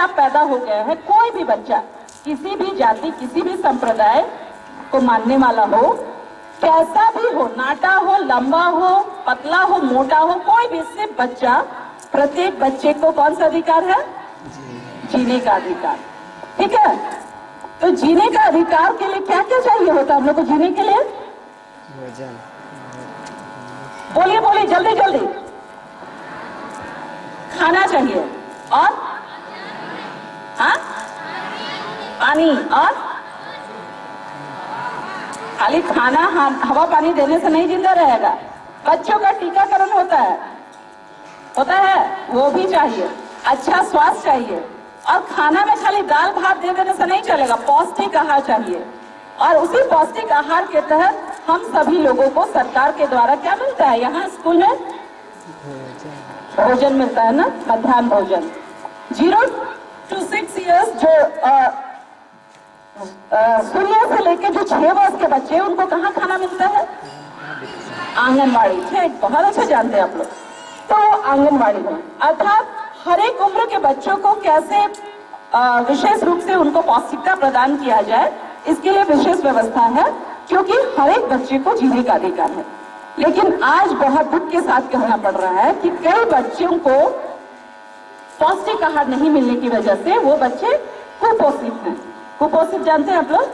आप पैदा हो गए हैं, कोई भी बच्चा किसी भी जाति किसी भी संप्रदाय को मानने वाला हो, कैसा भी हो, नाटा हो, लंबा हो, पतला हो, मोटा हो, कोई भी, सिर्फ बच्चा, प्रत्येक बच्चे को कौन सा अधिकार है? जीने का अधिकार। ठीक है, तो जीने का अधिकार के लिए क्या क्या चाहिए होता है हम लोग को जीने के लिए? बोलिए बोलिए जल्दी जल्दी। खाना चाहिए और हाँ पानी, और खाली खाना हवा पानी देने से नहीं जिंदा रहेगा। बच्चों का टीकाकरण होता है वो भी चाहिए। अच्छा स्वास्थ्य चाहिए, और खाना में खाली दाल भात दे देने से नहीं चलेगा, पौष्टिक आहार चाहिए। और उसी पौष्टिक आहार के तहत हम सभी लोगों को सरकार के द्वारा क्या मिलता है? यहाँ स्कूल में भोजन मिलता है ना, मध्याह्न भोजन। 0 to 6 इयर्स जो 0 से लेकर जो 6 वर्ष के बच्चे हैं उनको कहाँ खाना मिलता है? आंगनवाड़ी। ठीक, बहुत अच्छा जानते हैं आप लोग। तो आंगनवाड़ी में अर्थात हर एक उम्र के बच्चों को कैसे विशेष रूप से उनको पौष्टिकता प्रदान किया जाए, इसके लिए विशेष व्यवस्था है, क्योंकि हर एक बच्चे को जीने का अधिकार है। लेकिन आज बहुत दुख के साथ कहना पड़ रहा है कि कई बच्चों को पौष्टिक आहार नहीं मिलने की वजह से वो बच्चे कुपोषित हैं। कुपोषित जानते हैं आप लोग?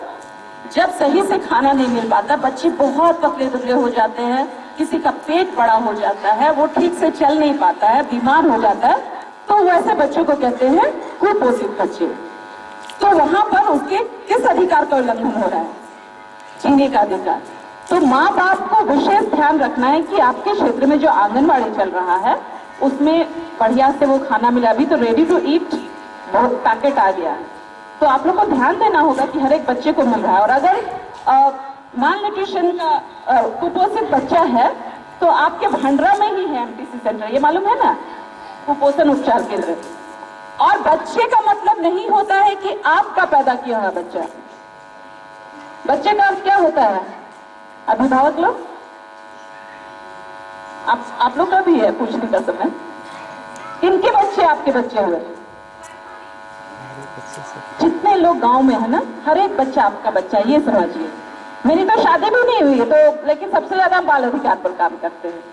जब सही से खाना नहीं मिल पाता, बच्चे बहुत पतले दुबले हो जाते हैं, किसी का पेट बड़ा हो जाता है, वो ठीक से चल नहीं पाता है, बीमार हो जाता है, तो वैसे बच्चों को कहते हैं कुपोषित बच्चे। तो वहां पर उसके किस अधिकार का उल्लंघन हो रहा है? जीने का अधिकार। तो माँ बाप को विशेष ध्यान रखना है कि आपके क्षेत्र में जो आंगनवाड़ी चल रहा है उसमें बढ़िया से वो खाना मिला। अभी तो रेडी टू ईट पैकेट आ गया है, तो आप लोग को ध्यान देना होगा कि हर एक बच्चे को मिल रहा है। और अगर माल न्यूट्रिशन का कुपोषित बच्चा है तो आपके भंडरा में ही है एमटीसी सेंटर, ये मालूम है ना, कुपोषण उपचार केंद्र। और बच्चे का मतलब नहीं होता है कि आपका पैदा किया हुआ बच्चा। बच्चे का अर्थ क्या होता है? अभिभावक लोग, आप लोग का भी है पूछने का समय। किनके बच्चे आपके बच्चे हुए? जितने लोग गांव में है ना, हर एक बच्चा आपका बच्चा, ये समझिए। मेरी तो शादी भी नहीं हुई है, तो लेकिन सबसे ज्यादा बाल अधिकार पर काम करते हैं,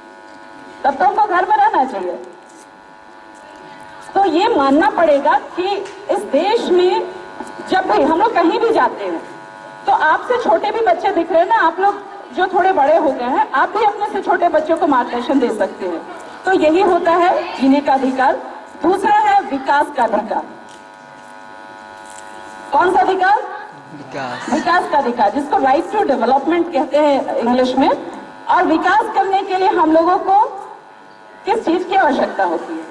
तब तो उनको घर में रहना चाहिए। तो ये मानना पड़ेगा कि इस देश में जब भी हम लोग कहीं भी जाते हैं तो आपसे छोटे भी बच्चे दिख रहे हैं ना, आप लोग जो थोड़े बड़े हो गए हैं, आप भी अपने से छोटे बच्चों को मार्गदर्शन दे सकते हैं। तो यही होता है जीने का अधिकार। दूसरा है विकास का अधिकार। कौन सा अधिकार? विकास का अधिकार, जिसको राइट टू डेवलपमेंट कहते हैं इंग्लिश में। और विकास करने के लिए हम लोगों को किस चीज की आवश्यकता होती है?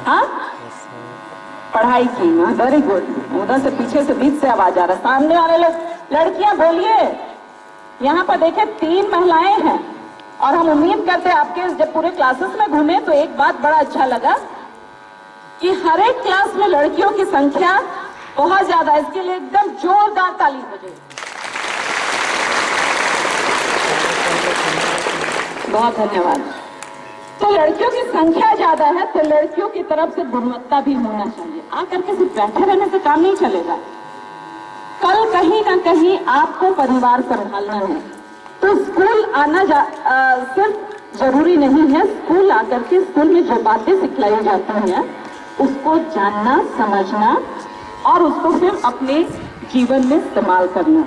हाँ, पढ़ाई की ना, वेरी गुड। उधर से पीछे से बीच से आवाज आ रहा है, सामने वाले लोग, लड़कियां बोलिए। यहाँ पर देखे 3 महिलाएं हैं, और हम उम्मीद करते हैं आपके जब पूरे क्लासेस में घूमे तो एक बात बड़ा अच्छा लगा कि हर एक क्लास में लड़कियों की संख्या बहुत ज्यादा है। इसके लिए एकदम जोरदार ताली बजे। बहुत धन्यवाद। तो लड़कियों की संख्या ज्यादा है, तो लड़कियों की तरफ से गुणवत्ता भी होना चाहिए। आकर के सिर्फ बैठे रहने से काम नहीं चलेगा। कल कहीं ना कहीं आपको परिवार संभालना है, तो स्कूल आना सिर्फ जरूरी नहीं है। स्कूल आकर के स्कूल में जो बातें सिखलाई जाती हैं उसको जानना, समझना और उसको फिर अपने जीवन में इस्तेमाल करना।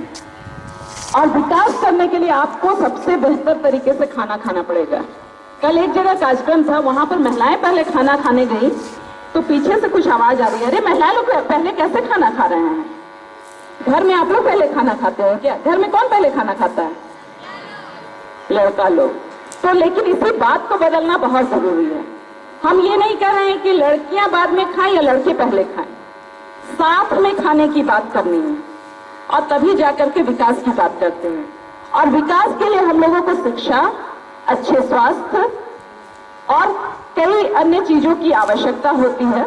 और विकास करने के लिए आपको सबसे बेहतर तरीके से खाना खाना पड़ेगा। कल एक जगह कार्यक्रम था, वहां पर महिलाएं पहले खाना खाने गई तो पीछे से कुछ आवाज आ रही है, अरे महिलाएं लोग पहले कैसे खाना खा रहे हैं? घर में आप लोग पहले खाना खाते हैं क्या? घर में कौन पहले खाना खाता है? लड़का लोग। तो लेकिन इसी बात को बदलना बहुत जरूरी है। हम ये नहीं कह रहे हैं कि लड़कियां बाद में खाएं या लड़के पहले खाएं, साथ में खाने की बात करनी है, और तभी जाकर के विकास की बात करते हैं। और विकास के लिए हम लोगों को शिक्षा, अच्छे स्वास्थ्य और कई अन्य चीजों की आवश्यकता होती है।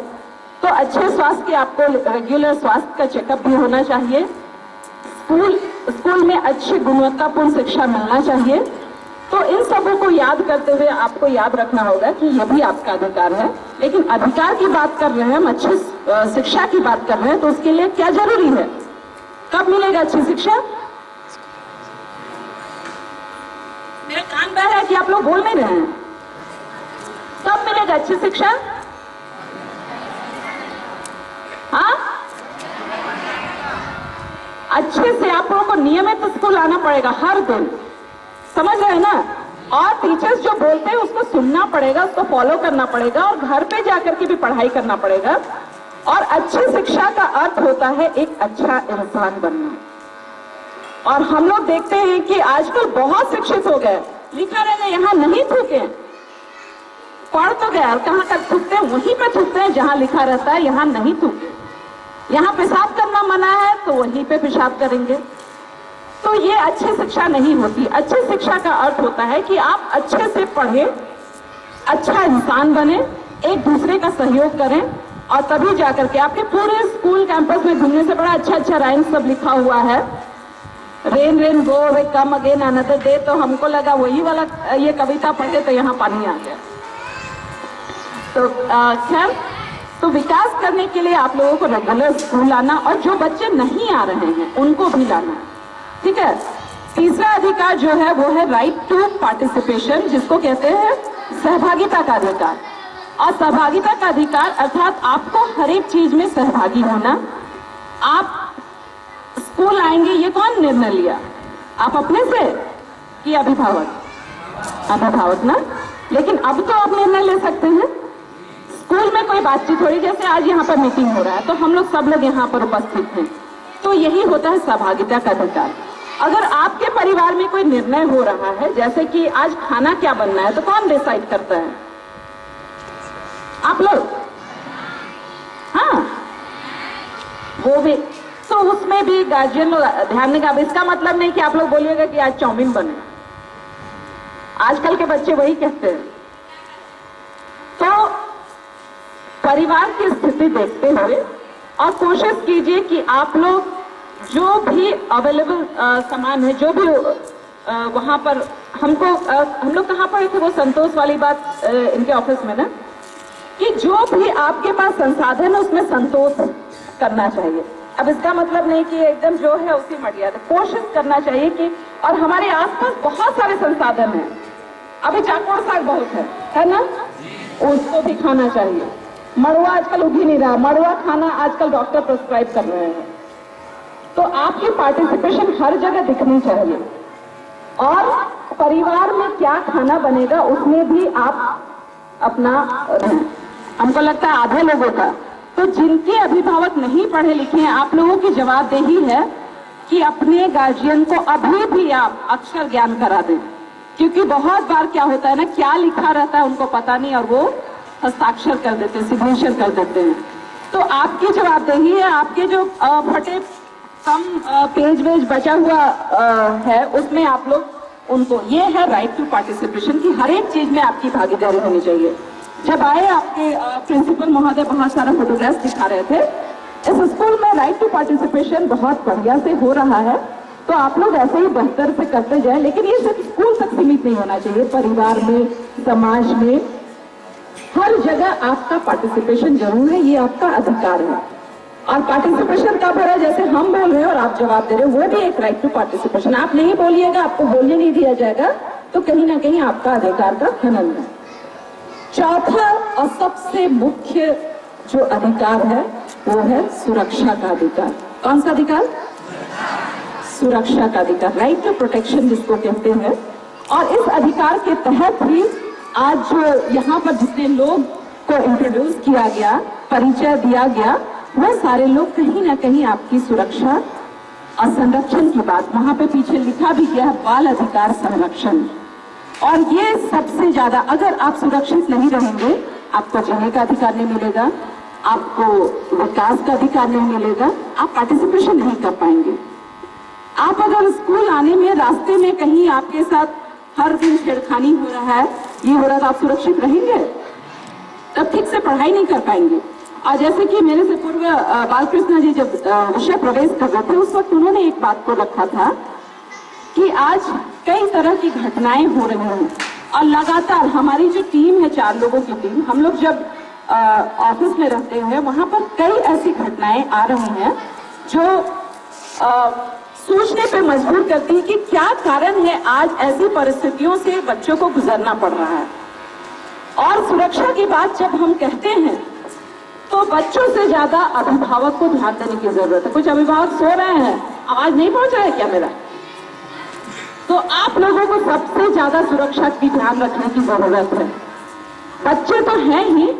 तो अच्छे स्वास्थ्य के आपको रेगुलर स्वास्थ्य का चेकअप भी होना चाहिए। स्कूल में अच्छी गुणवत्तापूर्ण शिक्षा मिलना चाहिए। तो इन सबों को याद करते हुए आपको याद रखना होगा कि यह भी आपका अधिकार है। लेकिन अधिकार की बात कर रहे हैं हम, अच्छी शिक्षा की बात कर रहे हैं, तो उसके लिए क्या जरूरी है? कब मिलेगा अच्छी शिक्षा? मेरा कान बह रहा है कि आप लोग बोल नहीं रहे हैं। कब मिलेगा अच्छी शिक्षा? हाँ, अच्छे से आप लोगों को नियमित स्कूल आना पड़ेगा हर दिन, समझ रहे हैं ना? और टीचर्स जो बोलते हैं उसको सुनना पड़ेगा, उसको फॉलो करना पड़ेगा और घर पे जाकर के भी पढ़ाई करना पड़ेगा। और अच्छी शिक्षा का अर्थ होता है एक अच्छा इंसान बनना। और हम लोग देखते हैं कि आजकल बहुत शिक्षित हो गए, लिखा रहेगा यहाँ नहीं थूके, पढ़ तो गया, कहाँ तक थूकते हैं? वहीं पे थूकते हैं जहाँ लिखा रहता है यहाँ नहीं थूके। यहाँ पेशाब करना मना है तो वहीं पे पेशाब करेंगे। तो ये अच्छी शिक्षा नहीं होती। अच्छी शिक्षा का अर्थ होता है कि आप अच्छे से पढ़ें, अच्छा इंसान बने, एक दूसरे का सहयोग करें, और तभी जाकर के आपके पूरे स्कूल कैंपस में घूमने से बड़ा अच्छा अच्छा राइम्स सब लिखा हुआ है। रेन रेन गो वे कम अगेन अनदर डे, तो हमको लगा वही वाला ये कविता पढ़े तो यहाँ पानी आ गया। तो खैर, तो विकास करने के लिए आप लोगों को रेगुलर स्कूल आना, और जो बच्चे नहीं आ रहे हैं उनको भी लाना, ठीक है? तीसरा अधिकार जो है वो है राइट टू पार्टिसिपेशन, जिसको कहते हैं सहभागिता का अधिकार। और सहभागिता का अधिकार अर्थात आपको हर एक चीज में सहभागी होना। आप स्कूल आएंगे, ये कौन निर्णय लिया? आप अपने से कि अभिभावक? अभिभावक ना। लेकिन अब तो आप निर्णय ले सकते हैं। स्कूल में कोई बातचीत हो रही, जैसे आज यहाँ पर मीटिंग हो रहा है तो हम लोग सब लोग यहाँ पर उपस्थित हैं, तो यही होता है सहभागिता का अधिकार। अगर आपके परिवार में कोई निर्णय हो रहा है, जैसे कि आज खाना क्या बनना है, तो कौन डिसाइड करता है? आप लोग। हाँ, वो भी तो उसमें भी गार्जियन लोग ध्यान देगा। अब इसका मतलब नहीं कि आप लोग बोलिएगा कि आज चाउमीन बने, आजकल के बच्चे वही कहते हैं। तो परिवार की स्थिति देखते हुए और कोशिश कीजिए कि आप लोग जो भी अवेलेबल सामान है, जो भी वहां पर हमको हम लोग कहाँ पर थे, वो संतोष वाली बात इनके ऑफिस में ना, कि जो भी आपके पास संसाधन है उसमें संतोष करना चाहिए। अब इसका मतलब नहीं कि एकदम जो है उसी मर्यादा, कोशिश करना चाहिए कि, और हमारे आसपास बहुत सारे संसाधन हैं। अभी चाकोड़ साग बहुत है ना, उसको भी खाना चाहिए। मड़ुआ आजकल उग ही नहीं रहा, मड़ुआ खाना आजकल डॉक्टर प्रिस्क्राइब कर रहे हैं। तो आपकी पार्टिसिपेशन हर जगह दिखनी चाहिए। और परिवार में क्या खाना बनेगा उसमें भी आप अपना, हमको लगता है आधे लोगों का, तो जिनके अभिभावक नहीं पढ़े लिखे हैं, आप लोगों की जवाबदेही है कि अपने गार्जियन को अभी भी आप अक्षर ज्ञान करा दें। क्योंकि बहुत बार क्या होता है ना, क्या लिखा रहता है उनको पता नहीं और वो हस्ताक्षर कर देते हैं, सिग्नेचर कर देते हैं। तो आपकी जवाबदेही है, आपके जो फटे कम पेज वेज बचा हुआ है उसमें आप लोग उनको, ये है राइट टू पार्टिसिपेशन की हर एक चीज में आपकी भागीदारी होनी चाहिए। जब आए आपके प्रिंसिपल महोदय बहुत सारा फोटोग्राफ दिखा रहे थे, इस स्कूल में राइट टू पार्टिसिपेशन बहुत बढ़िया से हो रहा है। तो आप लोग ऐसे ही बेहतर से करते जाए, लेकिन ये सिर्फ स्कूल तक सीमित नहीं होना चाहिए। परिवार में, समाज में, हर जगह आपका पार्टिसिपेशन जरूर है, ये आपका अधिकार है। और पार्टिसिपेशन कब हो रहा है, जैसे हम बोल रहे हैं और आप जवाब दे रहे हो, वो भी एक राइट टू पार्टिसिपेशन। आप नहीं बोलिएगा, आपको बोलने नहीं दिया जाएगा, तो कहीं ना कहीं आपका अधिकार का हनन है। चौथा और सबसे मुख्य जो अधिकार है वो है सुरक्षा का अधिकार। कौन सा अधिकार? सुरक्षा का अधिकार, राइट टू प्रोटेक्शन जिसको कहते हैं। और इस अधिकार के तहत ही आज जो यहाँ पर जितने लोग को इंट्रोड्यूस किया गया, परिचय दिया गया, वो सारे लोग कहीं ना कहीं आपकी सुरक्षा और संरक्षण की बात, वहां पे पीछे लिखा भी गया है बाल अधिकार संरक्षण। और ये सबसे ज्यादा, अगर आप सुरक्षित नहीं रहेंगे, आपको जीने का अधिकार नहीं मिलेगा, आपको विकास का अधिकार नहीं मिलेगा, आप पार्टिसिपेशन नहीं कर पाएंगे। आप अगर स्कूल आने में रास्ते में कहीं आपके साथ हर दिन छेड़खानी हो रहा है, ये हो रहा, तो आप सुरक्षित रहेंगे? तब ठीक से पढ़ाई नहीं कर पाएंगे। और जैसे कि मेरे से पूर्व बालकृष्ण जी जब विषय प्रवेश कर रहे थे, उस वक्त उन्होंने एक बात को रखा था कि आज कई तरह की घटनाएं हो रही हैं और लगातार हमारी जो टीम है 4 लोगों की टीम, हम लोग जब ऑफिस में रहते हैं वहां पर कई ऐसी घटनाएं आ रही हैं जो सोचने पे मजबूर करती है कि क्या कारण है आज ऐसी परिस्थितियों से बच्चों को गुजरना पड़ रहा है। और सुरक्षा की बात जब हम कहते हैं तो बच्चों से ज्यादा अभिभावक को ध्यान देने की जरूरत है। कुछ अभिभावक सो रहे हैं, आवाज नहीं पहुंच रहा है क्या मेरा? तो आप लोगों को सबसे ज्यादा सुरक्षा की ध्यान रखने की जरूरत है। बच्चे तो हैं ही,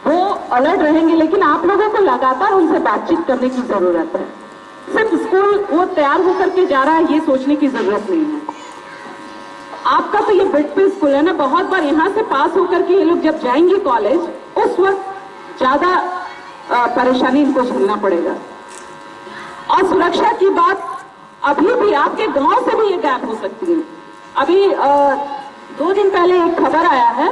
वो अलर्ट रहेंगे, लेकिन आप लोगों को लगातार उनसे बातचीत करने की जरूरत है। सिर्फ स्कूल वो तैयार होकर के जा रहा है ये सोचने की जरूरत नहीं है। आपका तो ये बिट पे स्कूल है ना, बहुत बार यहाँ से पास होकर के ये लोग जब जाएंगे कॉलेज, उस वक्त ज्यादा परेशानी इनको झेलना पड़ेगा। और सुरक्षा की बात अभी भी आपके गांव से भी ये गैप हो सकती है। अभी 2 दिन पहले एक खबर आया है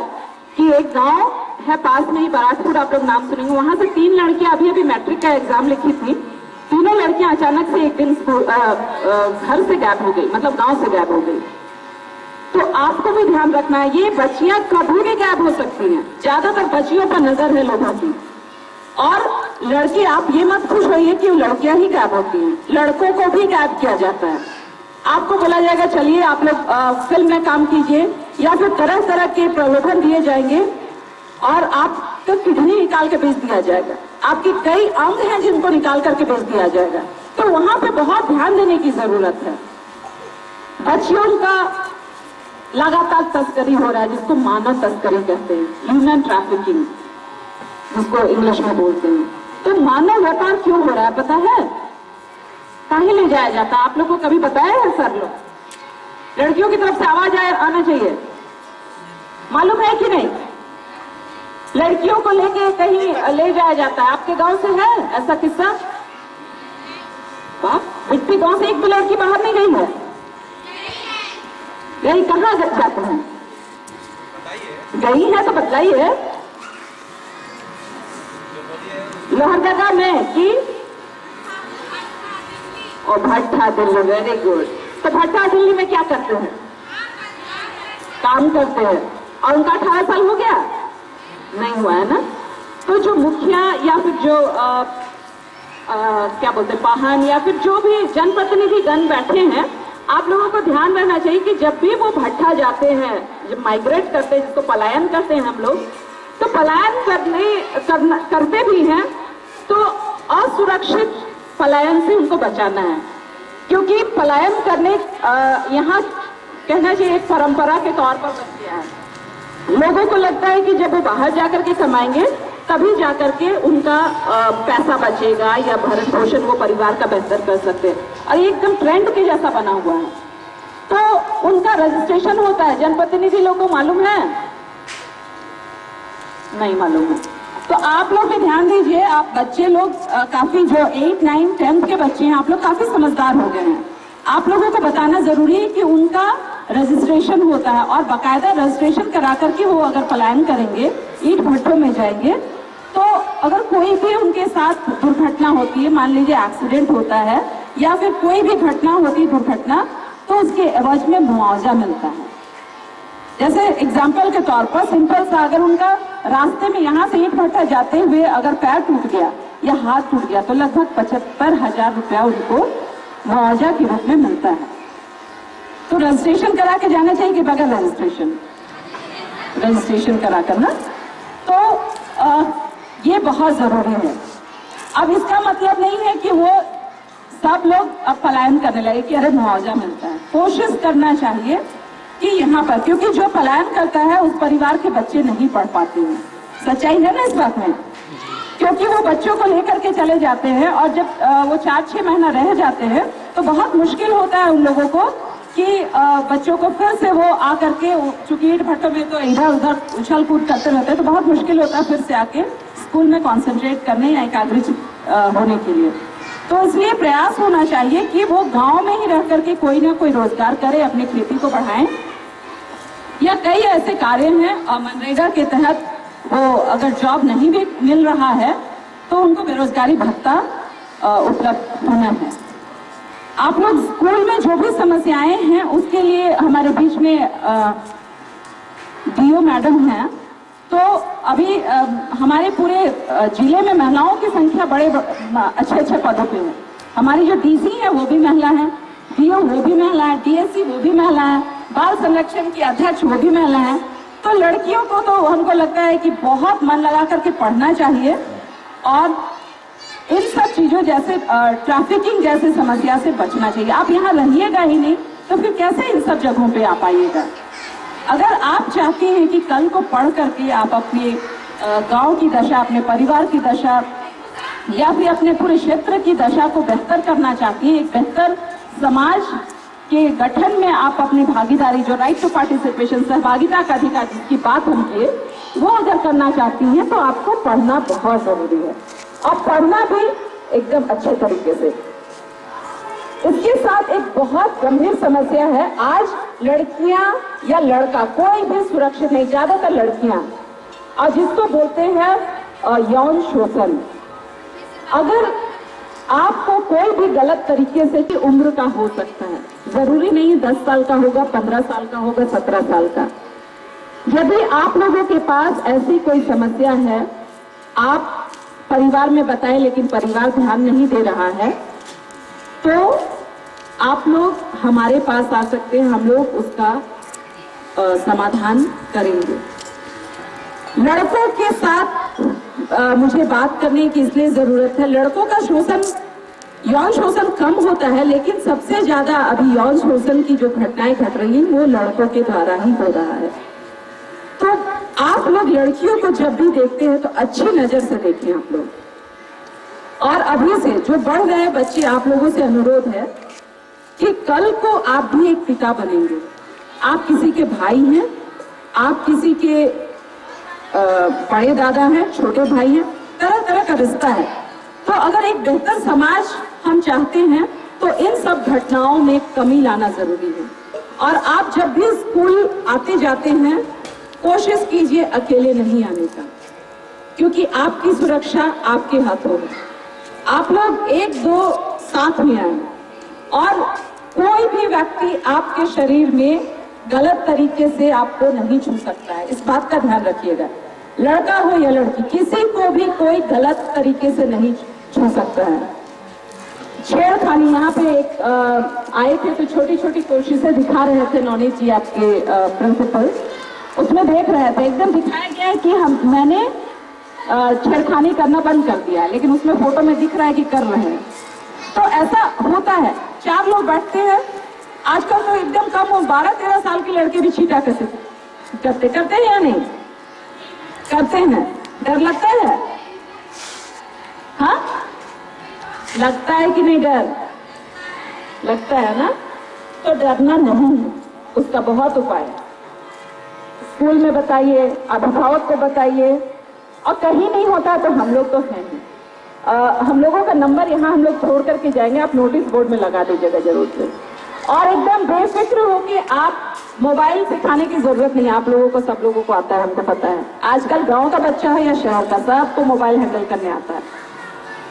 कि एक गांव है पास में ही, बारातपुर, आप लोग नाम सुनेंगे, वहां से 3 लड़कियां अभी मैट्रिक का एग्जाम लिखी थी। तीनों लड़कियां अचानक से एक दिन घर से गैप हो गई, मतलब गांव से गैप हो गई। तो आपको भी ध्यान रखना है, ये बच्चियां कभी भी गैप हो सकती हैं। ज्यादातर बच्चियों पर नजर है लोगों की। और लड़की, आप ये मत खुश होइए कि लड़कियां ही गैप होती हैं, लड़कों को भी गैप किया जाता है। आपको बोला जाएगा चलिए आप लोग फिल्म में काम कीजिए, या फिर तरह तरह के प्रलोभन दिए जाएंगे और आपको किडनी निकाल के बेच दिया जाएगा। आपके कई अंग हैं जिनको निकाल करके बेच दिया जाएगा। तो वहां पे बहुत ध्यान देने की जरूरत है। बच्चियों का लगातार तस्करी हो रहा है, जिसको मानव तस्करी कहते हैं, ह्यूमन ट्रैफिकिंग जिसको इंग्लिश में बोलते हैं। तो मानव व्यापार क्यों हो रहा है पता है? काहे ले जाया जाता है? आप लोग को कभी बताया है सर लोग? लड़कियों की तरफ से आवाज आना चाहिए, मालूम है कि नहीं? लड़कियों को लेके कहीं ले जाया जाता है। आपके गांव से है ऐसा किस्सा? वाह, बिट्टी गांव से एक भी लड़की बाहर नहीं गई है? गई कहाँ जाते हैं? गई है तो बताइए। लोहरदगा में कि और भट्टा दिल्ली, वेरी गुड। तो भट्टा दिल्ली में क्या करते हैं? काम करते हैं। और उनका 18 साल हो गया? नहीं हुआ है ना? तो जो मुखिया या फिर जो क्या बोलते हैं, पाहन या फिर जो भी जनप्रतिनिधि गण बैठे हैं, आप लोगों को ध्यान रहना चाहिए कि जब भी वो भट्टा जाते हैं, जब माइग्रेट करते हैं, जिसको पलायन करते हैं हम लोग, तो पलायन करते भी हैं तो असुरक्षित पलायन से उनको बचाना है। क्योंकि पलायन करने यहाँ कहना चाहिए एक परंपरा के तौर पर बन गया है। लोगों को लगता है कि जब वो बाहर जाकर के कमाएंगे तभी जाकर के उनका पैसा बचेगा या भरण पोषण वो परिवार का बेहतर कर सकते हैं, और ये एकदम ट्रेंड के जैसा बना हुआ है। तो उनका रजिस्ट्रेशन होता है, जनप्रतिनिधि लोगों को मालूम है? नहीं मालूम है। तो आप लोग भी ध्यान दीजिए। आप बच्चे लोग काफी जो 8, 9, 10 के बच्चे हैं, आप लोग काफी समझदार हो गए हैं। आप लोगों को बताना जरूरी है कि उनका रजिस्ट्रेशन होता है, और बाकायदा रजिस्ट्रेशन करा करके वो अगर पलायन करेंगे, ईंट भट्टों में जाएंगे, तो अगर कोई भी उनके साथ दुर्घटना होती है, मान लीजिए एक्सीडेंट होता है या फिर कोई भी घटना होती है, दुर्घटना, तो उसके एवज में मुआवजा मिलता है। जैसे एग्जाम्पल के तौर पर सिंपल सा, अगर उनका रास्ते में यहाँ से ईंट भट्टा जाते हुए अगर पैर टूट गया या हाथ टूट गया, तो लगभग 75,000 रुपया उनको मुआवजा के रूप में मिलता है। तो रजिस्ट्रेशन करा के जाना चाहिए कि बगैर रजिस्ट्रेशन करा कर ना, तो ये बहुत जरूरी है। अब इसका मतलब नहीं है कि वो सब लोग अब पलायन करने लगे कि अरे मुआवजा मिलता है। कोशिश करना चाहिए कि यहाँ पर, क्योंकि जो पलायन करता है उस परिवार के बच्चे नहीं पढ़ पाते हैं। सच्चाई है ना इस बात में? क्योंकि वो बच्चों को लेकर के चले जाते हैं, और जब वो 4-6 महीना रह जाते हैं तो बहुत मुश्किल होता है उन लोगों को कि बच्चों को फिर से वो आकर के, चूंकि ईंट भट्टों में तो इधर उधर उछल कूद करते रहते हैं, तो बहुत मुश्किल होता है फिर से आके स्कूल में कॉन्सेंट्रेट करने या एकाग्रचित होने के लिए। तो इसलिए प्रयास होना चाहिए कि वो गांव में ही रह करके कोई ना कोई रोजगार करे, अपनी खेती को बढ़ाएं, या कई ऐसे कार्य हैं मनरेगा के तहत वो अगर जॉब नहीं भी मिल रहा है तो उनको बेरोजगारी भत्ता उपलब्ध होना है। आप लोग स्कूल में जो भी समस्याएं हैं उसके लिए हमारे बीच में डीओ मैडम हैं। तो अभी हमारे पूरे जिले में महिलाओं की संख्या बड़े अच्छे पदों पे है। हमारी जो डीसी है वो भी महिला है, डीओ वो भी महिला है, डीएससी वो भी महिला है, बाल संरक्षण की अध्यक्ष वो भी महिला है। तो लड़कियों को तो हमको लगता है कि बहुत मन लगा करके पढ़ना चाहिए और इन सब चीजों जैसे ट्रैफिकिंग जैसे समस्या से बचना चाहिए। आप यहाँ रहिएगा ही नहीं तो फिर कैसे इन सब जगहों पे आ पाइएगा। अगर आप चाहते हैं कि कल को पढ़ करके आप अपने गांव की दशा, अपने परिवार की दशा या फिर अपने पूरे क्षेत्र की दशा को बेहतर करना चाहती हैं, एक बेहतर समाज के गठन में आप अपनी भागीदारी, जो राइट टू पार्टिसिपेशन, सहभागिता का अधिकार जिसकी बात हम किए, वो अगर करना चाहती हैं तो आपको पढ़ना बहुत जरूरी है और पढ़ना भी एकदम अच्छे तरीके से। इसके साथ एक बहुत गंभीर समस्या है, आज लड़कियां या लड़का कोई भी सुरक्षित नहीं, ज्यादातर लड़कियां, और जिसको बोलते हैं यौन शोषण। अगर आपको कोई भी गलत तरीके से की उम्र का हो सकता है, जरूरी नहीं 10 साल का होगा, 15 साल का होगा, 17 साल का। यदि आप लोगों के पास ऐसी कोई समस्या है, आप परिवार में बताएं लेकिन परिवार ध्यान नहीं दे रहा है, तो आप लोग हमारे पास आ सकते हैं, हम लोग उसका समाधान करेंगे। लड़कों के साथ मुझे बात करने की इसलिए जरूरत है, लड़कों का शोषण, यौन शोषण कम होता है लेकिन सबसे ज्यादा अभी यौन शोषण की जो घटनाएं घट रही हैं वो लड़कों के द्वारा ही हो रहा है। तो आप लोग लड़कियों को जब भी देखते हैं तो अच्छी नजर से देखें आप लोग। और अभी से जो बढ़ रहे बच्चे, आप लोगों से अनुरोध है कि कल को आप भी एक पिता बनेंगे। आप किसी के भाई हैं, आप किसी के बड़े दादा हैं, छोटे भाई हैं, तरह तरह का रिश्ता है। तो अगर एक बेहतर समाज हम चाहते हैं तो इन सब घटनाओं में कमी लाना जरूरी है। और आप जब भी स्कूल आते जाते हैं कोशिश कीजिए अकेले नहीं आने का, क्योंकि आपकी सुरक्षा आपके हाथों में। आप लोग एक दो साथ में आए और कोई भी व्यक्ति आपके शरीर में गलत तरीके से आपको नहीं छू सकता है, इस बात का ध्यान रखिएगा। लड़का हो या लड़की, किसी को भी कोई गलत तरीके से नहीं छू सकता है। छेड़खानी, यहाँ पे एक आए थे तो छोटी छोटी कोशिशें दिखा रहे थे नवनीत जी आपके प्रिंसिपल, उसमें देख रहे थे, एकदम दिखाया गया है कि मैंने छेड़खानी करना बंद कर दिया, लेकिन उसमें फोटो में दिख रहा है कि कर रहे हैं। तो ऐसा होता है, 4 लोग बैठते हैं, आजकल तो एकदम कम, 12-13 साल के लड़के भी छीटा करते हैं या नहीं करते हैं? डर लगता है? हाँ, लगता है कि नहीं? डर लगता है ना? तो डरना नहीं है, उसका बहुत उपाय है। स्कूल में बताइए, अभिभावक को बताइए, और कहीं नहीं होता तो हम लोग तो हैं ही। हम लोगों का नंबर यहाँ हम लोग छोड़ करके जाएंगे, आप नोटिस बोर्ड में लगा दीजिएगा जरूर से। और एकदम बेफिक्र होके आप मोबाइल सिखाने की जरूरत नहीं है, आप लोगों को, सब लोगों को आता है, हमको पता है। आजकल गांव का बच्चा है या शहर का, सबको मोबाइल हैंडल करने आता है।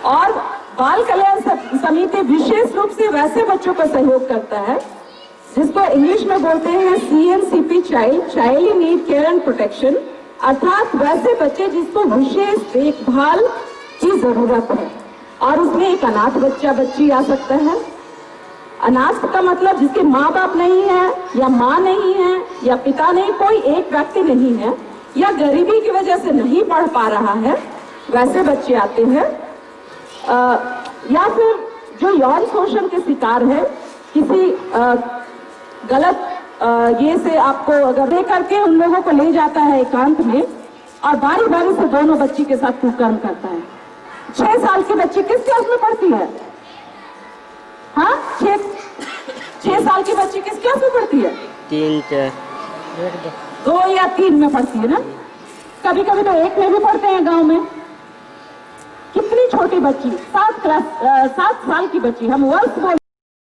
और बाल कल्याण समिति विशेष रूप से वैसे बच्चों का सहयोग करता है जिसको इंग्लिश में बोलते हैं CNCP, child in need care and protection, अर्थात वैसे बच्चे जिसको विशेष देखभाल की जरूरत है। और उसमें एक अनाथ बच्चा बच्ची आ सकता है। अनाथ का मतलब जिसके माँ बाप नहीं है, या माँ नहीं है, या पिता नहीं, कोई एक व्यक्ति नहीं है, या गरीबी की वजह से नहीं पढ़ पा रहा है, वैसे बच्चे आते हैं। या फिर जो यौन शोषण के शिकार है, किसी गलत ये से आपको अगर ले करके उन लोगों को ले जाता है एकांत में और बारी बारी से दोनों बच्ची के साथ कुकर्म करता है। 6 साल की बच्ची किस क्लास में पढ़ती है? हाँ, 6 साल की बच्ची किस क्लास में पढ़ती है? 3, 2 या 3 में पढ़ती है ना, कभी कभी तो 1 में भी पढ़ते हैं गांव में। कितनी छोटी बच्ची, 7 साल की बच्ची, हम वर्ष बोल